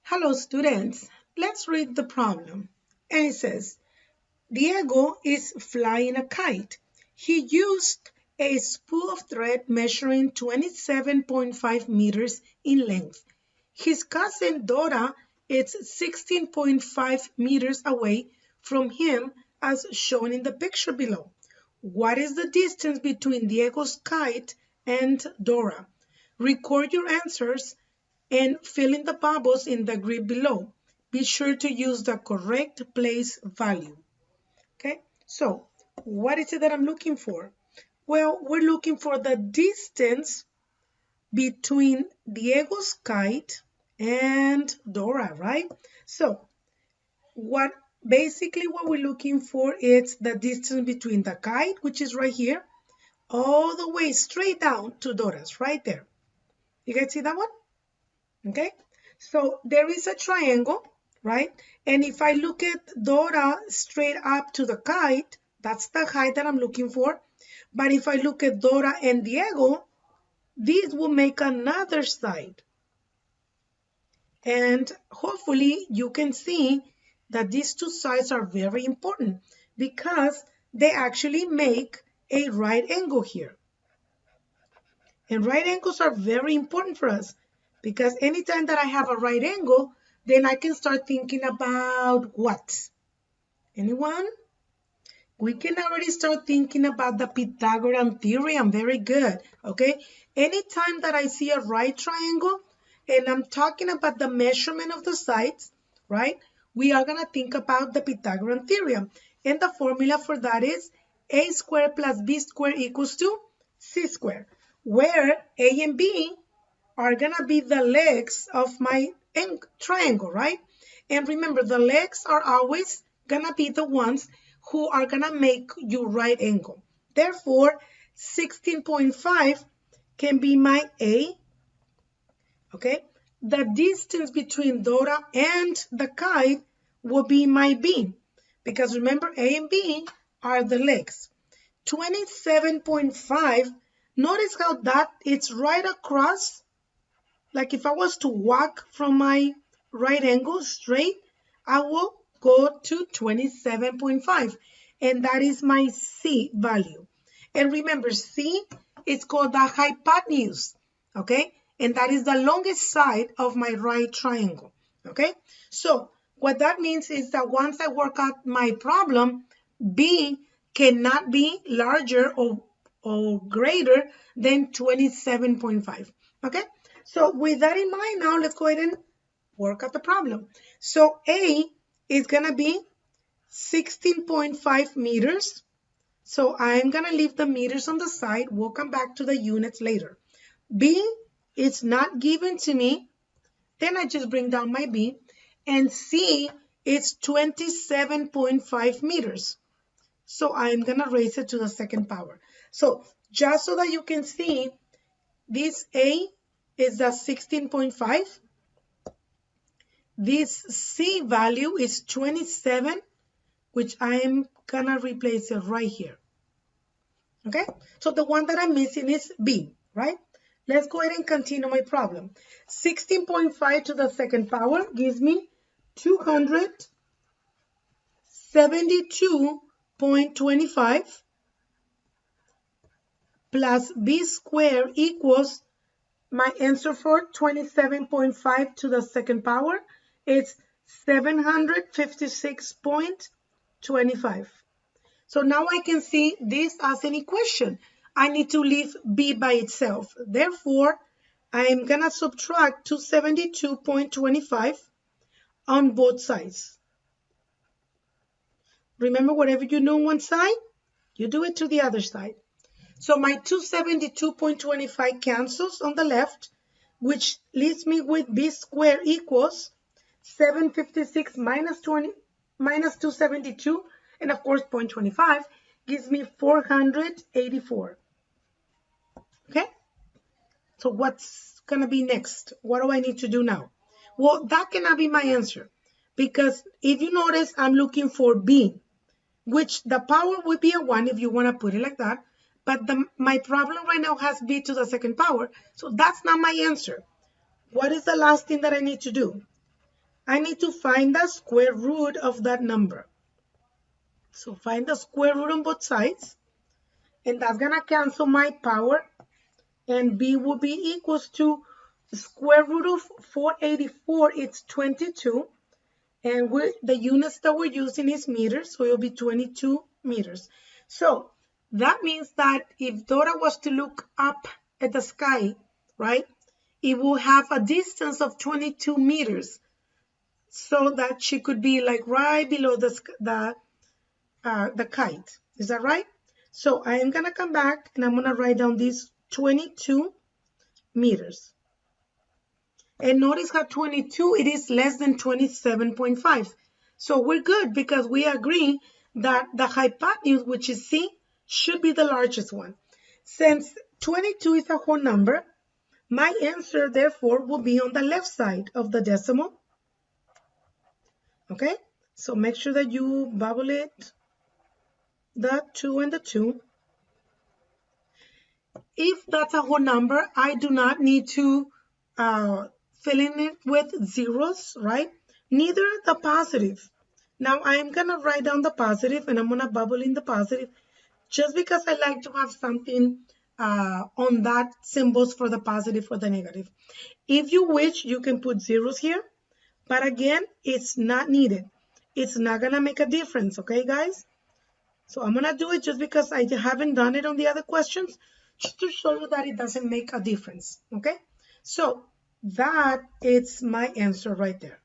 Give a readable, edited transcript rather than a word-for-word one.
Hello students, let's read the problem. And it says, Diego is flying a kite. He used a spool of thread measuring 27.5 meters in length. His cousin Dora is 16.5 meters away from him as shown in the picture below. What is the distance between Diego's kite and Dora? Record your answers and fill in the bubbles in the grid below. Be sure to use the correct place value. Okay, so what is it that I'm looking for? Well, we're looking for the distance between Diego's kite and Dora, right? So basically what we're looking for is the distance between the kite, which is right here, all the way straight down to Dora's, right there. You guys see that one? Okay, so there is a triangle, right? And if I look at Dora straight up to the kite, that's the height that I'm looking for. But if I look at Dora and Diego, these will make another side. And hopefully you can see that these two sides are very important because they actually make a right angle here. And right angles are very important for us because anytime that I have a right angle, then I can start thinking about what? Anyone? We can already start thinking about the Pythagorean Theorem. Very good. Okay. Anytime that I see a right triangle and I'm talking about the measurement of the sides, right? We are going to think about the Pythagorean Theorem. And the formula for that is a squared plus b squared equals to c squared, where a and b are going to be the legs of my triangle, right? And remember, the legs are always going to be the ones who are going to make you right angle. Therefore, 16.5 can be my A, okay? The distance between Dora and the kite will be my B, because remember, A and B are the legs. 27.5, notice how that it's right across. Like if I was to walk from my right angle straight, I will go to 27.5. And that is my C value. And remember, C is called the hypotenuse, okay? And that is the longest side of my right triangle, okay? So what that means is that once I work out my problem, B cannot be larger or greater than 27.5, okay? So with that in mind, now let's go ahead and work out the problem. So A is going to be 16.5 meters. So I'm going to leave the meters on the side. We'll come back to the units later. B is not given to me. Then I just bring down my B. And C is 27.5 meters. So I'm going to raise it to the second power. So just so that you can see, this A is the 16.5. This C value is 27, which I am gonna replace it right here. Okay, so the one that I'm missing is B, right? Let's go ahead and continue my problem. 16.5 to the second power gives me 272.25 plus B squared equals my answer for 27.5 to the second power is 756.25. So now I can see this as an equation. I need to leave B by itself. Therefore, I'm going to subtract 272.25 on both sides. Remember, whatever you do on one side, you do it to the other side. So my 272.25 cancels on the left, which leaves me with B squared equals 756 minus 272, and of course 0.25 gives me 484. Okay, so what's going to be next? What do I need to do now? Well, that cannot be my answer, because if you notice, I'm looking for B, which the power would be a 1 if you want to put it like that. But my problem right now has B to the second power. So that's not my answer. What is the last thing that I need to do? I need to find the square root of that number. So find the square root on both sides, and that's gonna cancel my power, and b will be equals to the square root of 484. It's 22, and the units that we're using is meters, so it'll be 22 meters. So that means that if Dora was to look up at the sky, right, it will have a distance of 22 meters, so that she could be like right below the kite. Is that right? So I am gonna come back and I'm gonna write down these 22 meters. And notice how 22, it is less than 27.5. So we're good because we agree that the hypotenuse, which is C, should be the largest one. Since 22 is a whole number, my answer therefore will be on the left side of the decimal. Okay, so make sure that you bubble it, the 2 and the 2. If that's a whole number, I do not need to fill in it with zeros, right? Neither the positive. Now I'm gonna write down the positive and I'm gonna bubble in the positive just because I like to have something on that symbols for the positive or the negative. If you wish, you can put zeros here, but again, it's not needed. It's not gonna make a difference, okay, guys? So I'm gonna do it just because I haven't done it on the other questions, just to show you that it doesn't make a difference, okay? So that is my answer right there.